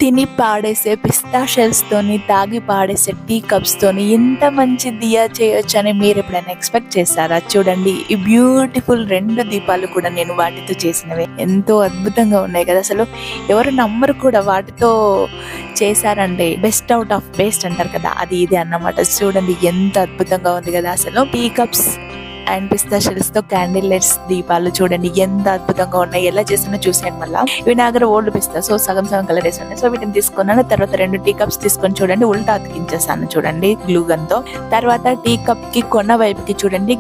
తిని పాడేసే పిస్తా షెల్స్ తోని తాగి పాడేసే టీ కప్స్ తోని ఇంత మంచి దియా చేయొచ్చు అని మీరు ఎప్పుడైనా ఎక్స్పెక్ట్ చేశారా? చూడండి, ఈ బ్యూటిఫుల్ 2 దీపాలు కూడా నేను వాటితో చేసినవే. ఎంతో అద్భుతంగా ఉన్నాయి కదా, అసలు ఎవరు నమ్మరు కూడా. వాటితో చేశారంటే బెస్ట్ అవుట్ ఆఫ్ బెస్ట్ అంటారు కదా, అది ఇది అన్నమాట. చూడండి ఎంత అద్భుతంగా ఉంది కదా అసలు. Tea cups and pista shells తో క్యాండిల్ లైట్స్ దీపాలు చూడండి ఎంత అద్భుతంగా ఉన్నాయి. ఎలా చేస్తున్నా చూసాను. మళ్ళీ ఇవి నా దగ్గర ఓల్డ్ పిస్తా, సో సగం కలర్ వేసి ఉన్నాయి. సో వీటిని తీసుకున్నాను. తర్వాత 2 టీ కప్స్ తీసుకొని చూడండి ఉల్టా అతికించేసాను చూడండి గ్లూ గన్ తో. తర్వాత టీ కప్ కి కొన్న వైపుకి చూడండి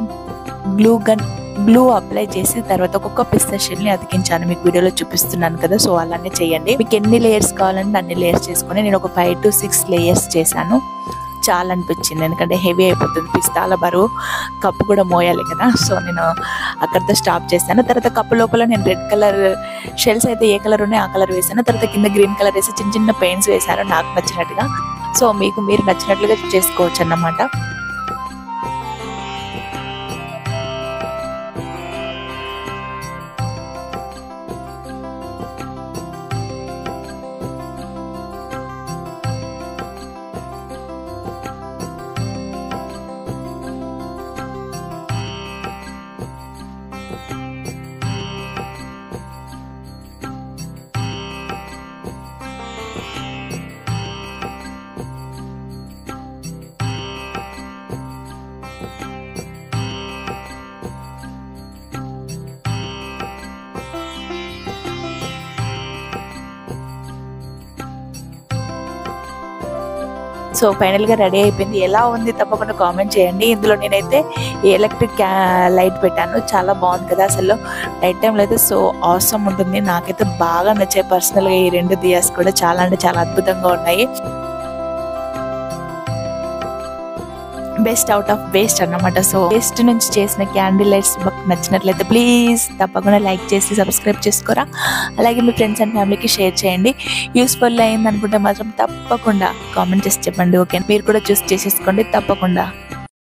గ్లూ అప్లై చేసి తర్వాత ఒక్కొక్క పిస్తా షెల్ ని అతికించాను. మీకు వీడియోలో చూపిస్తున్నాను కదా, సో అలానే చేయండి. మీకు ఎన్ని లేయర్స్ కావాలంటే అన్ని లేయర్స్ చేసుకుని నేను ఒక 5 to 6 లేయర్స్ చేశాను. చాలా అనిపించింది, ఎందుకంటే హెవీ అయిపోతుంది పిస్తాల బరువు, కప్పు కూడా మోయాలి కదా. సో నేను అక్కడితో స్టాప్ చేశాను. తర్వాత కప్పు లోపల నేను రెడ్ కలర్ షెల్స్ అయితే ఏ కలర్ ఉన్నాయి ఆ కలర్ వేసాను. తర్వాత కింద గ్రీన్ కలర్ వేసి చిన్న చిన్న పెయింట్స్ వేసాను నాకు నచ్చినట్టుగా. సో మీకు మీరు నచ్చినట్లుగా చేసుకోవచ్చు అన్నమాట. సో ఫైనల్ గా రెడీ అయిపోయింది. ఎలా ఉంది తప్పకుండా కామెంట్ చేయండి. ఇందులో నేనైతే ఎలక్ట్రిక్ లైట్ పెట్టాను, చాలా బాగుంది కదా అసలు. నైట్ టైంలో అయితే సో ఆసమ్ ఉంటుంది. నాకైతే బాగా నచ్చాయి పర్సనల్ గా. ఈ 2 దియాస్ కూడా చాలా అంటే చాలా అద్భుతంగా ఉన్నాయి. బెస్ట్ అవుట్ ఆఫ్ వేస్ట్ అన్నమాట. సో వేస్ట్ నుంచి చేసిన క్యాండిల్ లైట్స్ మీకు నచ్చినట్లయితే ప్లీజ్ తప్పకుండా లైక్ చేసి సబ్స్క్రైబ్ చేసుకోరా. అలాగే మీ ఫ్రెండ్స్ అండ్ ఫ్యామిలీకి షేర్ చేయండి. యూస్ఫుల్ అయింది అనుకుంటే మాత్రం తప్పకుండా కామెంట్ చేసి చెప్పండి. ఓకే, మీరు కూడా చూస్ చేసేసుకోండి తప్పకుండా.